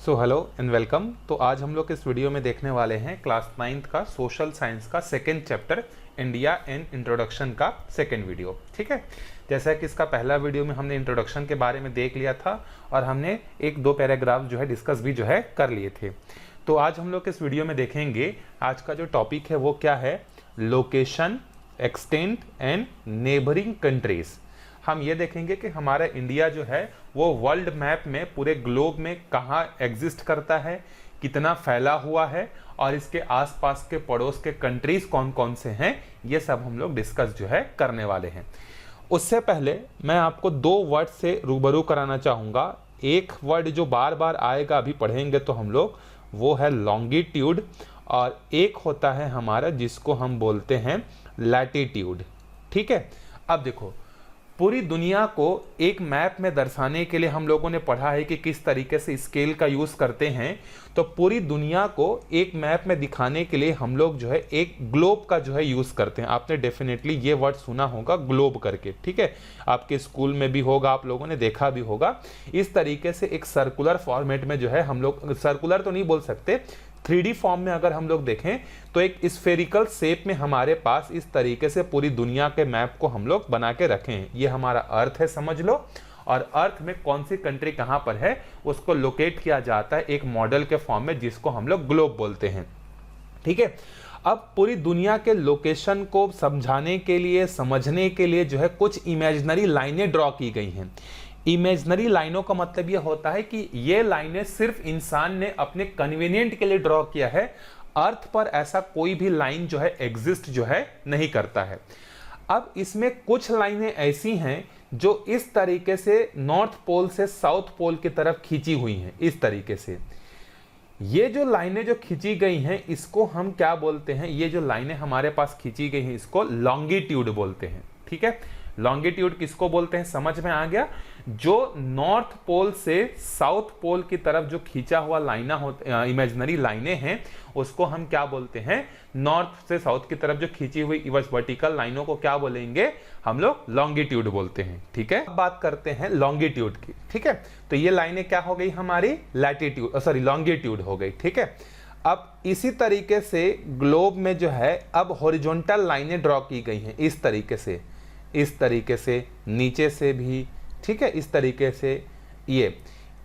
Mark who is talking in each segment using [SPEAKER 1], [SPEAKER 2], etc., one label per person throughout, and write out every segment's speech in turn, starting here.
[SPEAKER 1] So hello and welcome. तो आज हम लोग इस वीडियो में देखने वाले हैं क्लास 9th का सोशल साइंस का second chapter India and introduction का सेकेंड वीडियो। ठीक है, जैसा कि इसका पहला वीडियो में हमने इंट्रोडक्शन के बारे में देख लिया था और हमने एक दो पैराग्राफ जो है डिस्कस भी जो है कर लिए थे। तो आज हम लोग इस वीडियो में देखेंगे, आज का जो टॉपिक है वो क्या है, location, extent and neighbouring countries. हम ये देखेंगे कि हमारा इंडिया जो है वो वर्ल्ड मैप में पूरे ग्लोब में कहाँ एग्जिस्ट करता है, कितना फैला हुआ है और इसके आसपास के पड़ोस के कंट्रीज कौन कौन से हैं, ये सब हम लोग डिस्कस जो है करने वाले हैं। उससे पहले मैं आपको दो वर्ड से रूबरू कराना चाहूँगा। एक वर्ड जो बार बार आएगा, अभी पढ़ेंगे तो हम लोग, वो है लॉन्गिट्यूड, और एक होता है हमारा जिसको हम बोलते हैं लैटिट्यूड। ठीक है, अब देखो, पूरी दुनिया को एक मैप में दर्शाने के लिए हम लोगों ने पढ़ा है कि किस तरीके से स्केल का यूज करते हैं। तो पूरी दुनिया को एक मैप में दिखाने के लिए हम लोग जो है एक ग्लोब का जो है यूज करते हैं। आपने डेफिनेटली ये वर्ड सुना होगा, ग्लोब करके। ठीक है, आपके स्कूल में भी होगा, आप लोगों ने देखा भी होगा। इस तरीके से एक सर्कुलर फॉर्मेट में जो है हम लोग, सर्कुलर तो नहीं बोल सकते, 3D फॉर्म में अगर हम लोग देखें तो एक स्फेरिकल शेप में हमारे पास इस तरीके से पूरी दुनिया के मैप को हम लोग बना के रखे हैं। ये हमारा अर्थ है, समझ लो, और अर्थ में कौन सी कंट्री कहां पर है उसको लोकेट किया जाता है एक मॉडल के फॉर्म में, जिसको हम लोग ग्लोब बोलते हैं। ठीक है, अब पूरी दुनिया के लोकेशन को समझाने के लिए, समझने के लिए जो है कुछ इमेजिनरी लाइनें ड्रॉ की गई हैं। इमेजिनरी लाइनों का मतलब यह होता है कि ये लाइनें सिर्फ इंसान ने अपने कन्वीनियंट के लिए ड्रॉ किया है। अर्थ पर ऐसा कोई भी लाइन जो है एग्जिस्ट जो है नहीं करता है। अब इसमें कुछ लाइनें ऐसी हैं जो इस तरीके से नॉर्थ पोल से साउथ पोल की तरफ खींची हुई हैं। इस तरीके से ये जो लाइनें जो खींची गई हैं, इसको हम क्या बोलते हैं, ये जो लाइनें हमारे पास खींची गई हैं इसको लॉन्गिट्यूड बोलते हैं। ठीक है, लॉन्गिट्यूड किसको बोलते हैं, समझ में आ गया। जो नॉर्थ पोल से साउथ पोल की तरफ जो खींचा हुआ लाइना होता, इमेजिनरी लाइनें हैं, उसको हम क्या बोलते हैं, नॉर्थ से साउथ की तरफ जो खींची हुई वर्टिकल लाइनों को क्या बोलेंगे हम लोग, लॉन्गिट्यूड बोलते हैं। ठीक है, अब बात करते हैं लॉन्गिट्यूड की। ठीक है, तो ये लाइनें क्या हो गई हमारी, लैटिट्यूड, सॉरी लॉन्गिट्यूड हो गई। ठीक है, अब इसी तरीके से ग्लोब में जो है अब हॉरिजॉन्टल लाइनें ड्रॉ की गई हैं। इस तरीके से, इस तरीके से, नीचे से भी। ठीक है, इस तरीके से, ये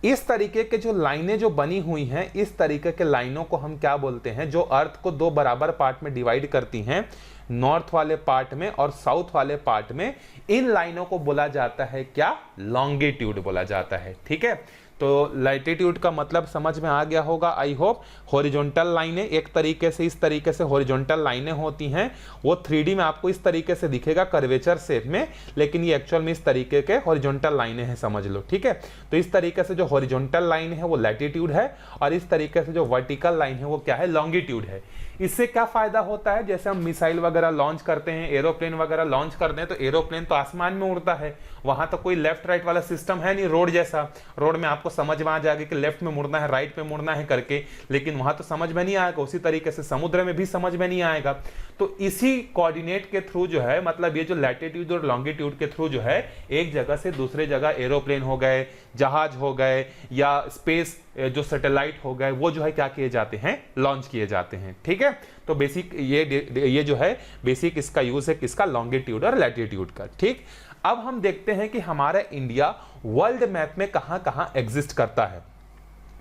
[SPEAKER 1] इस तरीके के जो लाइनें जो बनी हुई हैं, इस तरीके के लाइनों को हम क्या बोलते हैं, जो अर्थ को दो बराबर पार्ट में डिवाइड करती हैं, नॉर्थ वाले पार्ट में और साउथ वाले पार्ट में। इन लाइनों को बोला जाता है क्या, लॉन्गिट्यूड बोला जाता है। ठीक है, तो लैटिट्यूड का मतलब समझ में आ गया होगा, आई होप। हॉरिजॉन्टल लाइनें एक तरीके से, इस तरीके से हॉरिजॉन्टल लाइनें होती हैं। वो 3D में आपको इस तरीके से दिखेगा कर्वेचर शेप में, लेकिन ये एक्चुअल में इस तरीके के हॉरिजॉन्टल लाइनें हैं, समझ लो। ठीक है, तो इस तरीके से जो हॉरिजॉन्टल लाइन है वो लैटिट्यूड है, और इस तरीके से जो वर्टिकल लाइन है वो क्या है, लॉन्गिट्यूड है। इससे क्या फायदा होता है, जैसे हम मिसाइल वगैरह लॉन्च करते हैं, एरोप्लेन वगैरह लॉन्च करते हैं, तो एरोप्लेन तो आसमान में उड़ता है, वहां तो कोई लेफ्ट राइट वाला सिस्टम है नहीं, रोड जैसा। रोड में आपको समझ में आ जाएगा कि लेफ्ट में मुड़ना है, राइट में मुड़ना है करके, लेकिन वहां तो समझ में नहीं आएगा। उसी तरीके से समुद्र में भी समझ में नहीं आएगा। तो इसी कोऑर्डिनेट के थ्रू जो है, मतलब ये जो लैटिट्यूड और लॉन्गिट्यूड के थ्रू जो है, एक जगह से दूसरे जगह एरोप्लेन हो गए, जहाज हो गए, या स्पेस जो सैटेलाइट हो गए, वो जो है क्या किए जाते हैं, लॉन्च किए जाते हैं। ठीक है, तो बेसिक ये जो है बेसिक इसका यूज है किसका, लॉन्गिट्यूड और लैटिट्यूड का। ठीक, अब हम देखते हैं कि हमारा इंडिया वर्ल्ड मैप में कहां कहां एग्जिस्ट करता है।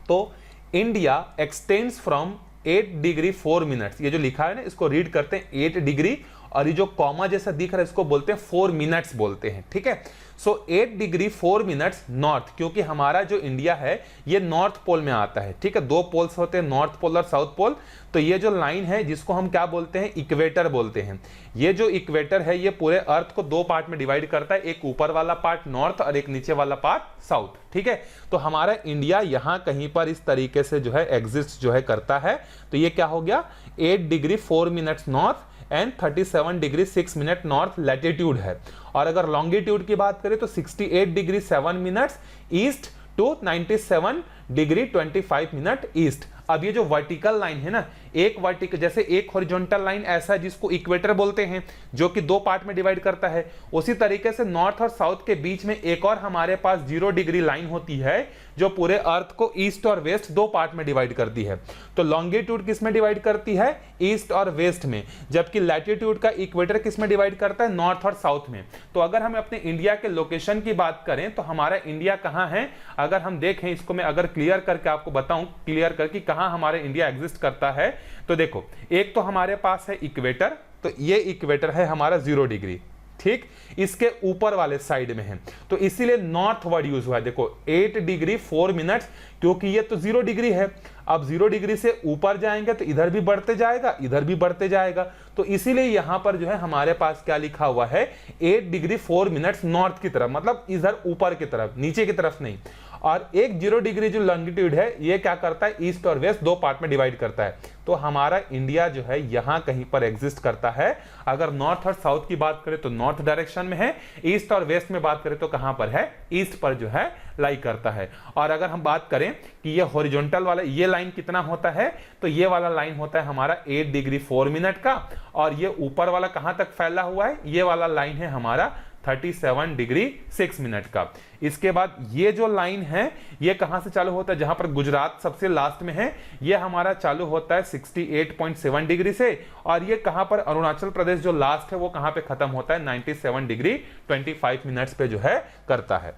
[SPEAKER 1] तो India extends from 8 degree 4 minutes, ये जो लिखा है ना इसको रीड करते हैं 8 डिग्री, और ये जो कॉमा जैसा दिख रहा है इसको बोलते हैं 4 मिनट्स बोलते हैं। ठीक है, सो 8 डिग्री 4 मिनट्स नॉर्थ, क्योंकि हमारा जो इंडिया है ये नॉर्थ पोल में आता है। ठीक है, दो पोल्स होते हैं, नॉर्थ पोल और साउथ पोल। तो ये जो लाइन है जिसको हम क्या बोलते हैं, इक्वेटर बोलते हैं। ये जो इक्वेटर है ये पूरे अर्थ को दो पार्ट में डिवाइड करता है, एक ऊपर वाला पार्ट नॉर्थ और एक नीचे वाला पार्ट साउथ। ठीक है, तो हमारा इंडिया यहां कहीं पर इस तरीके से जो है एग्जिस्ट जो है करता है। तो ये क्या हो गया, 8 degree 4 minutes north and 37 degree 6 minute north latitude है। और अगर लॉन्गिट्यूड की बात करें तो 68 degree 7 minutes east to 97 degree 25 minute east. अब ये जो वर्टिकल लाइन है ना, एक वर्टिकल, जैसे एक हॉरिजॉन्टल लाइन ऐसा है जिसको इक्वेटर बोलते हैं, जो कि दो पार्ट में डिवाइड करता है, उसी तरीके से नॉर्थ और साउथ के बीच में एक और हमारे पास 0 डिग्री लाइन होती है जो पूरे अर्थ को ईस्ट और वेस्ट दो पार्ट में डिवाइड करती है। तो लॉन्गिट्यूड किस में डिवाइड करती है? ईस्ट और वेस्ट में, जबकि लैटिट्यूड का इक्वेटर किस में डिवाइड करता है? नॉर्थ और साउथ में। तो अगर हम अपने इंडिया के लोकेशन की बात करें तो हमारा इंडिया कहां है, अगर हम देखें इसको, मैं अगर क्लियर करके आपको बताऊं, क्लियर करके कहां हमारे इंडिया एग्जिस्ट करता है, तो देखो एक तो हमारे पास है इक्वेटर, तो ये इक्वेटर है हमारा 0 डिग्री, ठीक, इसके ऊपर वाले साइड में है, तो इसीलिए नॉर्थ वर्ड यूज हुआ है। देखो 8 डिग्री 4 मिनट्स, क्योंकि ये तो 0 डिग्री है, अब 0 डिग्री से ऊपर जाएंगे तो इधर भी बढ़ते जाएगा, इधर भी बढ़ते जाएगा, तो इसीलिए यहां पर जो है हमारे पास क्या लिखा हुआ है, 8 डिग्री 4 मिनट्स नॉर्थ की तरफ, मतलब इधर ऊपर की तरफ, नीचे की तरफ नहीं। और एक 0 डिग्री जो लॉन्गिट्यूड है ये क्या करता है, ईस्ट और वेस्ट दो पार्ट में डिवाइड करता है। तो हमारा इंडिया जो है यहां कहीं पर एग्जिस्ट करता है। अगर नॉर्थ और साउथ की बात करें तो नॉर्थ डायरेक्शन में है, ईस्ट और वेस्ट में बात करें तो कहां पर है, ईस्ट पर जो है लाई करता है। और अगर हम बात करें कि ये हॉरिजॉन्टल वाला ये लाइन कितना होता है, तो ये वाला लाइन होता है हमारा 8 डिग्री 4 मिनट का, और ये ऊपर वाला कहां तक फैला हुआ है, ये वाला लाइन है हमारा 37 डिग्री 6 मिनट का। इसके बाद ये जो लाइन है ये कहां से चालू होता है, जहां पर गुजरात सबसे लास्ट में है, ये हमारा चालू होता है 68.7 डिग्री से, और ये कहां पर अरुणाचल प्रदेश जो लास्ट है वो कहां पे खत्म होता है, 97 डिग्री 25 मिनट्स पे जो है करता है।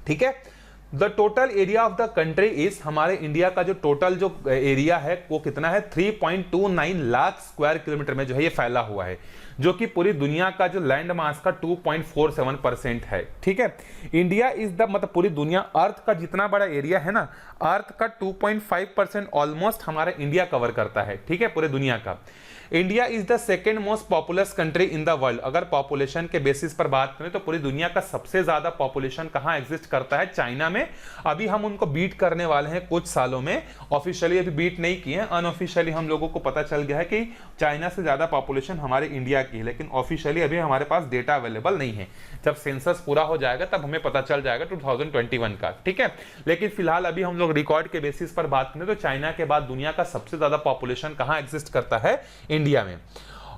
[SPEAKER 1] ठीक है, the total area of the country is, हमारे इंडिया का जो टोटल जो एरिया है वो कितना है, 3.29 लाख स्क्वायर किलोमीटर में जो है ये फैला हुआ है, जो कि पूरी दुनिया का जो लैंड मास का 2.47% है। ठीक है, इंडिया इज द, मतलब पूरी दुनिया, अर्थ का जितना बड़ा एरिया है ना, अर्थ का 2.5% ऑलमोस्ट हमारा इंडिया कवर करता है। ठीक है, पूरे दुनिया का। India is the second most populous country in the world. अगर पॉपुलेशन के बेसिस पर बात करें तो पूरी दुनिया का सबसे ज्यादा पॉपुलेशन कहां एग्जिस्ट करता है, चाइना में। अभी हम उनको बीट करने वाले हैं कुछ सालों में, ऑफिशियली अभी बीट नहीं किए हैं, अनऑफिशियली हम लोगों को पता चल गया है कि चाइना से ज्यादा पॉपुलेशन हमारे इंडिया की है, लेकिन ऑफिशियली अभी हमारे पास डेटा अवेलेबल नहीं है। जब सेंसस पूरा हो जाएगा तब हमें पता चल जाएगा 2021 का। ठीक है, लेकिन फिलहाल अभी हम लोग रिकॉर्ड के बेसिस पर बात करें तो चाइना के बाद दुनिया का सबसे ज्यादा पॉपुलेशन कहां एग्जिस्ट करता है, इंडिया में,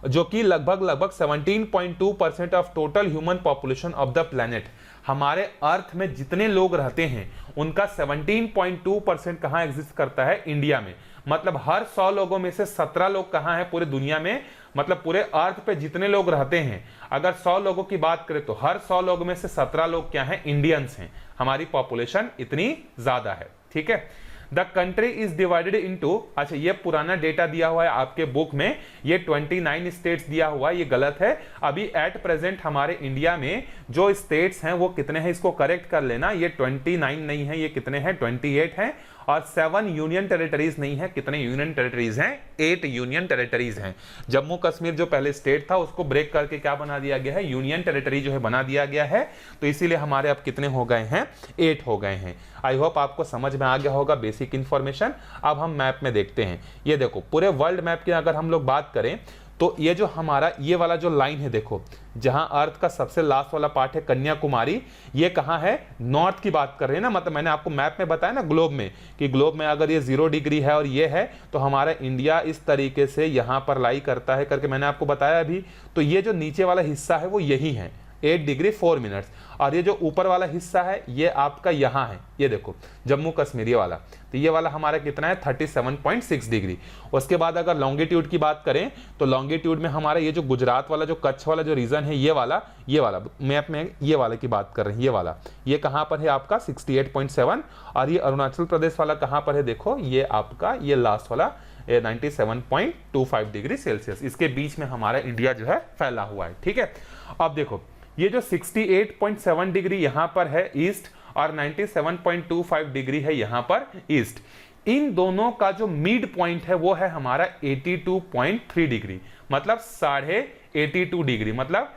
[SPEAKER 1] जो कि लगभग 17.2% of total human population of the planet. हमारे अर्थ में जितने लोग रहते हैं उनका 17.2% कहां एग्जिस्ट करता है, इंडिया में। मतलब हर 100 लोगों में से 17 लोग कहां हैं, पूरे दुनिया में, मतलब पूरे अर्थ पे जितने लोग रहते हैं, अगर 100 लोगों की बात करें तो हर 100 लोगों में से 17 लोग क्या हैं, इंडियंस हैं। हमारी पॉपुलेशन इतनी ज्यादा है। ठीक है, the country is divided into, अच्छा ये पुराना डेटा दिया हुआ है आपके बुक में, ये 29 स्टेट्स दिया हुआ है, ये गलत है। अभी एट प्रेजेंट हमारे इंडिया में जो स्टेट्स हैं वो कितने हैं, इसको करेक्ट कर लेना, ये 29 नहीं है, ये कितने हैं, 28 हैं, और 7 यूनियन टेरिटरीज नहीं है। कितने यूनियन टेरिटरीज हैं, 8 यूनियन टेरिटरीज हैं। जम्मू कश्मीर जो पहले स्टेट था उसको ब्रेक करके क्या बना दिया गया है, यूनियन टेरिटरी जो है बना दिया गया है, तो इसीलिए हमारे अब कितने हो गए हैं, 8 हो गए हैं। आई होप आपको समझ में आ गया होगा बेसिक इंफॉर्मेशन। अब हम मैप में देखते हैं, ये देखो पूरे वर्ल्ड मैप की अगर हम लोग बात करें तो ये जो हमारा ये वाला जो लाइन है, देखो जहां अर्थ का सबसे लास्ट वाला पार्ट है कन्याकुमारी, ये कहां है, नॉर्थ की बात कर रहे हैं ना। मतलब मैंने आपको मैप में बताया ना ग्लोब में, कि ग्लोब में अगर ये 0 डिग्री है और ये है तो हमारा इंडिया इस तरीके से यहां पर लाई करता है करके मैंने आपको बताया अभी। तो ये जो नीचे वाला हिस्सा है वो यही है, 8 डिग्री 4 मिनट्स, और ये जो ऊपर वाला हिस्सा है ये आपका यहाँ है, ये देखो जम्मू कश्मीर ये वाला, तो ये वाला हमारा कितना है, 37.6 डिग्री। उसके बाद अगर लॉन्गिट्यूड की बात करें तो लॉन्गिट्यूड में हमारा ये जो गुजरात वाला जो कच्छ वाला जो रीजन है, ये वाला मैप में ये वाला की बात कर रहे हैं, ये वाला ये कहाँ पर है आपका 68.7, और ये अरुणाचल प्रदेश वाला कहाँ पर है, देखो ये आपका ये लास्ट वाला 97.25 डिग्री सेल्सियस, इसके बीच में हमारा इंडिया जो है फैला हुआ है। ठीक है, अब देखो ये जो 68.7 डिग्री यहां पर है ईस्ट, और 97.25 डिग्री है यहां पर ईस्ट, इन दोनों का जो मिड पॉइंट है वो है हमारा 82.3 डिग्री, मतलब 82.5 डिग्री, मतलब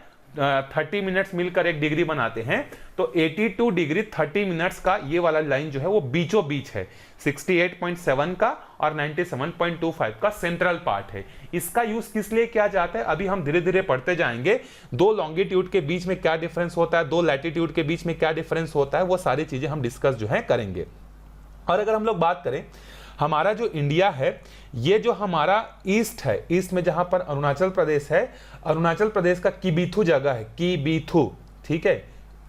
[SPEAKER 1] 30 मिनट्स मिलकर 1 डिग्री बनाते हैं। तो 82 डिग्री 30 मिनट्स का ये वाला लाइन जो है वो बीचों बीच है, 68.7 का और 97.25 का सेंट्रल पार्ट है। इसका यूज किस लिए किया जाता है, अभी हम धीरे धीरे पढ़ते जाएंगे। दो लॉन्गिट्यूड के बीच में क्या डिफरेंस होता है, दो लैटिट्यूड के बीच में क्या डिफरेंस होता है, वो सारी चीजें हम डिस्कस जो है करेंगे। और अगर हम लोग बात करें हमारा जो इंडिया है, ये जो हमारा ईस्ट है, ईस्ट में जहां पर अरुणाचल प्रदेश है, अरुणाचल प्रदेश का किबीथू जगह है, किबीथू, ठीक है,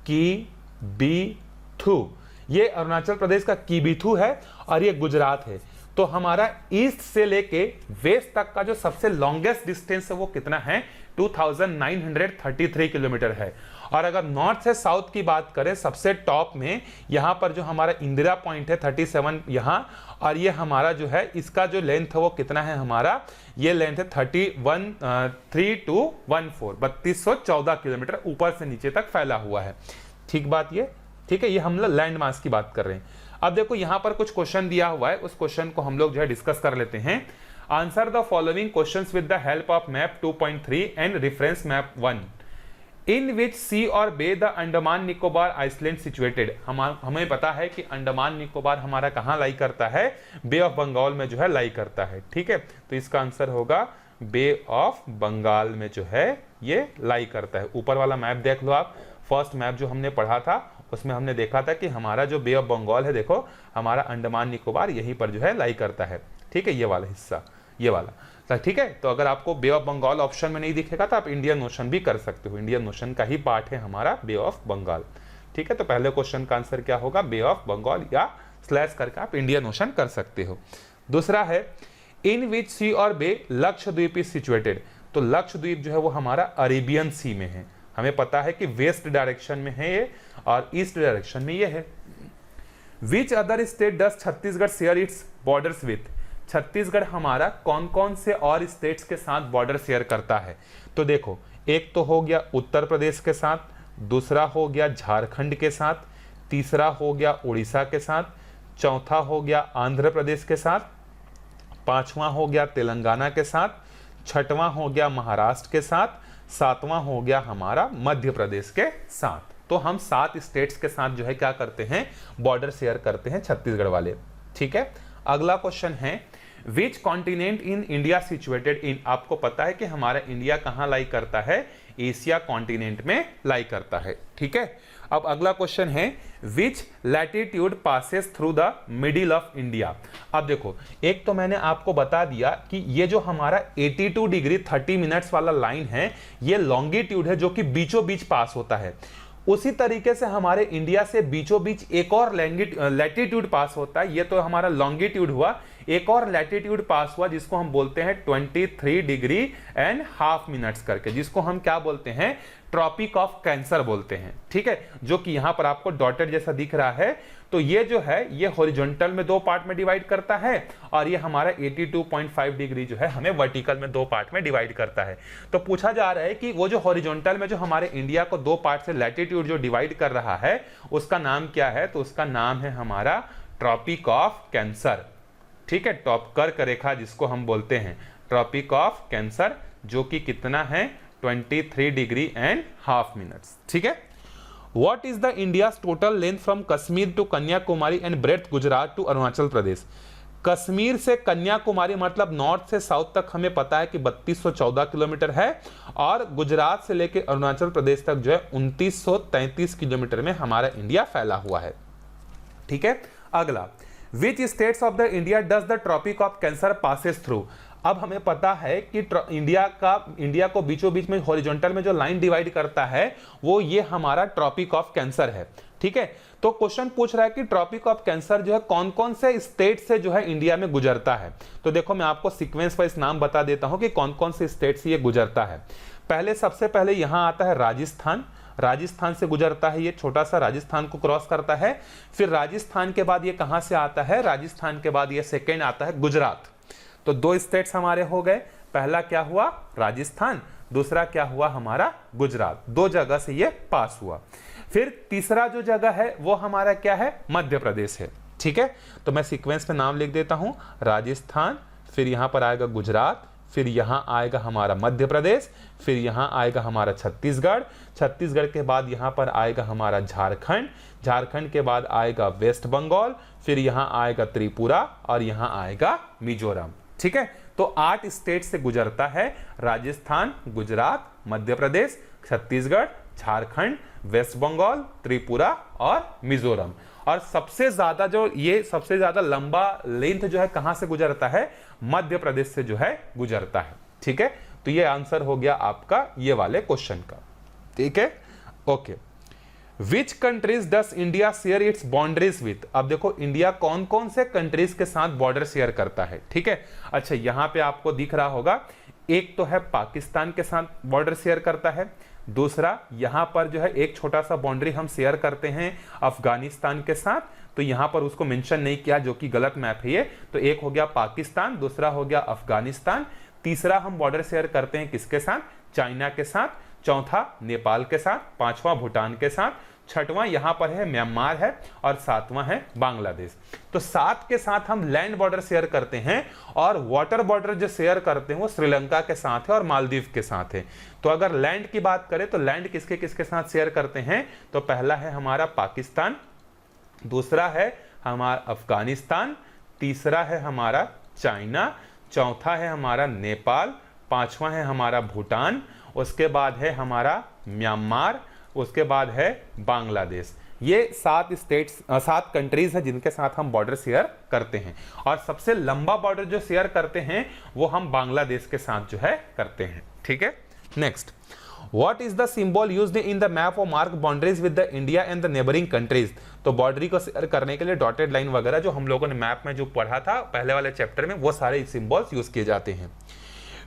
[SPEAKER 1] किबीथू, ये अरुणाचल प्रदेश का किबीथू है और ये गुजरात है। तो हमारा ईस्ट से लेके वेस्ट तक का जो सबसे लॉन्गेस्ट डिस्टेंस है वो कितना है, 2933 किलोमीटर है। और अगर नॉर्थ से साउथ की बात करें, सबसे टॉप में यहां पर जो हमारा इंदिरा पॉइंट है 37 यहां, और ये हमारा जो है इसका जो लेंथ है वो कितना है हमारा, ये लेंथ है 3214 किलोमीटर ऊपर से नीचे तक फैला हुआ है। ठीक बात ये, ठीक है, ये हम लोग लैंड मास की बात कर रहे हैं। अब देखो यहां पर कुछ क्वेश्चन दिया हुआ है, उस क्वेश्चन को हम लोग जो है डिस्कस कर लेते हैं। Answer the following questions with the help of map 2.3 and reference map 1 in which sea or bay the Andaman Nicobar island situated. हमें पता है कि अंडमान निकोबार हमारा कहाँ लाई करता है, बे ऑफ बंगाल में जो है लाई करता है। ठीक है, तो इसका आंसर होगा बे ऑफ बंगाल में जो है ये लाई करता है। ऊपर वाला मैप देख लो आप, फर्स्ट मैप जो हमने पढ़ा था उसमें हमने देखा था कि हमारा जो बे ऑफ बंगाल है, देखो हमारा अंडमान निकोबार यहीं पर जो है लाई करता है। ठीक है, ये वाला हिस्सा, ये वाला, ठीक है। तो अगर आपको बे ऑफ बंगाल ऑप्शन में नहीं दिखेगा तो आप इंडियन ओशन भी कर सकते हो, इंडियन ओशन का ही पार्ट है हमारा बे ऑफ बंगाल। ठीक है, तो पहले क्वेश्चन का आंसर क्या होगा, बे ऑफ बंगाल, या स्लैश करके आप इंडियन ओशन कर सकते हो। दूसरा है इन which sea or bay Lakshadweep is situated. तो लक्षद्वीप जो है वो हमारा अरेबियन सी में है। हमें पता है कि वेस्ट डायरेक्शन में है ये और ईस्ट डायरेक्शन में ये है। Which other state does Chhattisgarh share its borders with. Chhattisgarh हमारा कौन कौन से और स्टेट्स के साथ बॉर्डर शेयर करता है। तो देखो, एक तो हो गया उत्तर प्रदेश के साथ, दूसरा हो गया झारखंड के साथ, तीसरा हो गया उड़ीसा के साथ, चौथा हो गया आंध्र प्रदेश के साथ, पांचवा हो गया तेलंगाना के साथ, छठवां हो गया महाराष्ट्र के साथ, सातवां हो गया हमारा मध्य प्रदेश के साथ। तो हम 7 स्टेट्स के साथ जो है क्या करते हैं, बॉर्डर शेयर करते हैं छत्तीसगढ़ वाले। ठीक है, अगला क्वेश्चन है which continent in India situated in. आपको पता है कि हमारा इंडिया कहां लाई करता है, एशिया कॉन्टिनेंट में लाई करता है। ठीक है, अब अगला क्वेश्चन है which latitude passes through the middle of India. अब देखो, एक तो मैंने आपको बता दिया कि ये जो हमारा 82 डिग्री 30 मिनट्स वाला लाइन है, ये लॉन्गिट्यूड है जो कि बीचों बीच पास होता है। उसी तरीके से हमारे इंडिया से बीचों बीच एक और लैटिट्यूड पास होता है, ये तो हमारा लॉन्गिट्यूड हुआ, एक और लैटिट्यूड पास हुआ जिसको हम बोलते हैं 23 डिग्री एंड हाफ मिनट्स करके, जिसको हम क्या बोलते हैं, ट्रॉपिक ऑफ कैंसर बोलते हैं। ठीक है, जो कि यहां पर आपको डॉटेड जैसा दिख रहा है। तो ये जो है ये हॉरिजॉन्टल में 2 पार्ट में डिवाइड करता है और ये हमारा 82.5 डिग्री जो है हमें वर्टिकल में 2 पार्ट में डिवाइड करता है। तो पूछा जा रहा है कि वो जो हॉरिजॉन्टल में जो हमारे इंडिया को 2 पार्ट से लैटिट्यूड जो डिवाइड कर रहा है उसका नाम क्या है। तो उसका नाम है हमारा ट्रॉपिक ऑफ कैंसर। ठीक है, टॉप कर्क रेखा जिसको हम बोलते हैं ट्रॉपिक ऑफ कैंसर, जो कि कितना है 23 डिग्री एंड हाफ मिनट्स। ठीक है, what is the India total length from Kashmir to Kanyakumari and breadth Gujarat to Arunachal Pradesh. Kashmir से कन्याकुमारी मतलब नॉर्थ से साउथ तक हमें पता है कि 3214 किलोमीटर है और गुजरात से लेकर अरुणाचल प्रदेश तक जो है 2933 किलोमीटर में हमारा इंडिया फैला हुआ है। ठीक है, अगला which states of the India does the tropic of cancer passes through. अब हमें पता है कि इंडिया को बीचों बीच में हॉरिजॉन्टल में जो लाइन डिवाइड करता है वो ये हमारा ट्रॉपिक ऑफ कैंसर है। ठीक है, तो क्वेश्चन पूछ रहा है कि ट्रॉपिक ऑफ कैंसर जो है कौन कौन से स्टेट से जो है इंडिया में गुजरता है। तो देखो मैं आपको सीक्वेंस वाइज नाम बता देता हूं कि कौन कौन से स्टेट से ये गुजरता है। सबसे पहले यहां आता है राजस्थान, राजस्थान से गुजरता है, ये छोटा सा राजस्थान को क्रॉस करता है। फिर राजस्थान के बाद ये कहां से आता है, राजस्थान के बाद ये सेकेंड आता है गुजरात। तो 2 स्टेट्स हमारे हो गए, पहला क्या हुआ राजस्थान, दूसरा क्या हुआ हमारा गुजरात। 2 जगह से ये पास हुआ। फिर तीसरा जो जगह है वो हमारा क्या है, मध्य प्रदेश है। ठीक है, तो मैं सीक्वेंस में नाम लिख देता हूं, राजस्थान, फिर यहां पर आएगा गुजरात, फिर यहां आएगा हमारा मध्य प्रदेश, फिर यहां आएगा हमारा छत्तीसगढ़, छत्तीसगढ़ के बाद यहां पर आएगा हमारा झारखंड, झारखंड के बाद आएगा वेस्ट बंगाल, फिर यहां आएगा त्रिपुरा और यहां आएगा मिजोरम। ठीक है, तो 8 स्टेट से गुजरता है, राजस्थान, गुजरात, मध्य प्रदेश, छत्तीसगढ़, झारखंड, वेस्ट बंगाल, त्रिपुरा और मिजोरम। और सबसे ज्यादा लंबा लेंथ जो है कहां से गुजरता है, मध्य प्रदेश से जो है गुजरता है। ठीक है, तो ये आंसर हो गया आपका ये वाले क्वेश्चन का। ठीक है, okay. Which countries does India share its boundaries with. अब देखो इंडिया कौन कौन से कंट्रीज के साथ बॉर्डर शेयर करता है। ठीक है, अच्छा यहां पे आपको दिख रहा होगा, एक तो है पाकिस्तान के साथ बॉर्डर शेयर करता है, दूसरा यहां पर जो है एक छोटा सा बाउंड्री हम शेयर करते हैं अफगानिस्तान के साथ, तो यहां पर उसको मेंशन नहीं किया जो कि गलत मैप है ये। तो एक हो गया पाकिस्तान, दूसरा हो गया अफगानिस्तान, तीसरा हम बॉर्डर शेयर करते हैं किसके साथ, चाइना के साथ, चौथा नेपाल के साथ, पांचवा भूटान के साथ, छठवां यहां पर है म्यांमार है, और सातवां है बांग्लादेश। तो 7 के साथ हम लैंड बॉर्डर शेयर करते हैं, और वाटर बॉर्डर जो शेयर करते हैं वो श्रीलंका के साथ है और मालदीव के साथ है। तो अगर लैंड की बात करें तो लैंड किसके किसके साथ शेयर करते हैं, तो पहला है हमारा पाकिस्तान, दूसरा है हमारा अफगानिस्तान, तीसरा है हमारा चाइना, चौथा है हमारा नेपाल, पांचवा है हमारा भूटान, उसके बाद है हमारा म्यांमार, उसके बाद है बांग्लादेश। ये 7 कंट्रीज है जिनके साथ हम बॉर्डर शेयर करते हैं, और सबसे लंबा बॉर्डर जो शेयर करते हैं वो हम बांग्लादेश के साथ जो है करते हैं। ठीक है, next, what is the symbol used in the map of mark boundaries with the India and the neighbouring countries. तो बाउंड्री को शेयर करने के लिए डॉटेड लाइन वगैरह जो हम लोगों ने मैप में जो पढ़ा था पहले वाले चैप्टर में, वो सारे सिंबल्स यूज किए जाते हैं।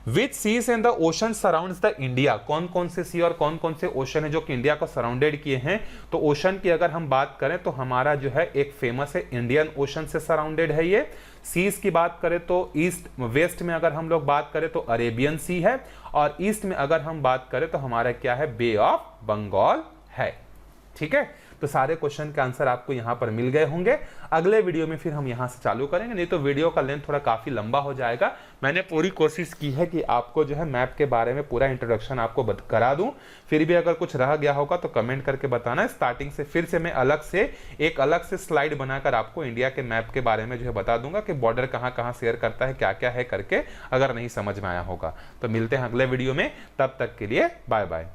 [SPEAKER 1] Which seas and the ocean surrounds the India, कौन कौन से सी और कौन कौन से ओशन है जो कि इंडिया को सराउंडेड किए हैं। तो ओशन की अगर हम बात करें तो हमारा जो है एक फेमस है इंडियन ओशन से सराउंडेड है ये। सीज की बात करें तो ईस्ट वेस्ट में अगर हम लोग बात करें तो अरेबियन सी है, और ईस्ट में अगर हम बात करें तो हमारा क्या है, बे ऑफ बंगाल है। ठीक है, तो सारे क्वेश्चन के आंसर आपको यहां पर मिल गए होंगे। अगले वीडियो में फिर हम यहां से चालू करेंगे, नहीं तो वीडियो का लेंथ थोड़ा काफी लंबा हो जाएगा। मैंने पूरी कोशिश की है कि आपको जो है मैप के बारे में पूरा इंट्रोडक्शन आपको करा दूं। फिर भी अगर कुछ रह गया होगा तो कमेंट करके बताना। स्टार्टिंग से फिर से मैं एक अलग से स्लाइड बनाकर आपको इंडिया के मैप के बारे में जो है बता दूंगा कि बॉर्डर कहां कहां शेयर करता है, क्या क्या है करके, अगर नहीं समझ में आया होगा। तो मिलते हैं अगले वीडियो में, तब तक के लिए बाय बाय।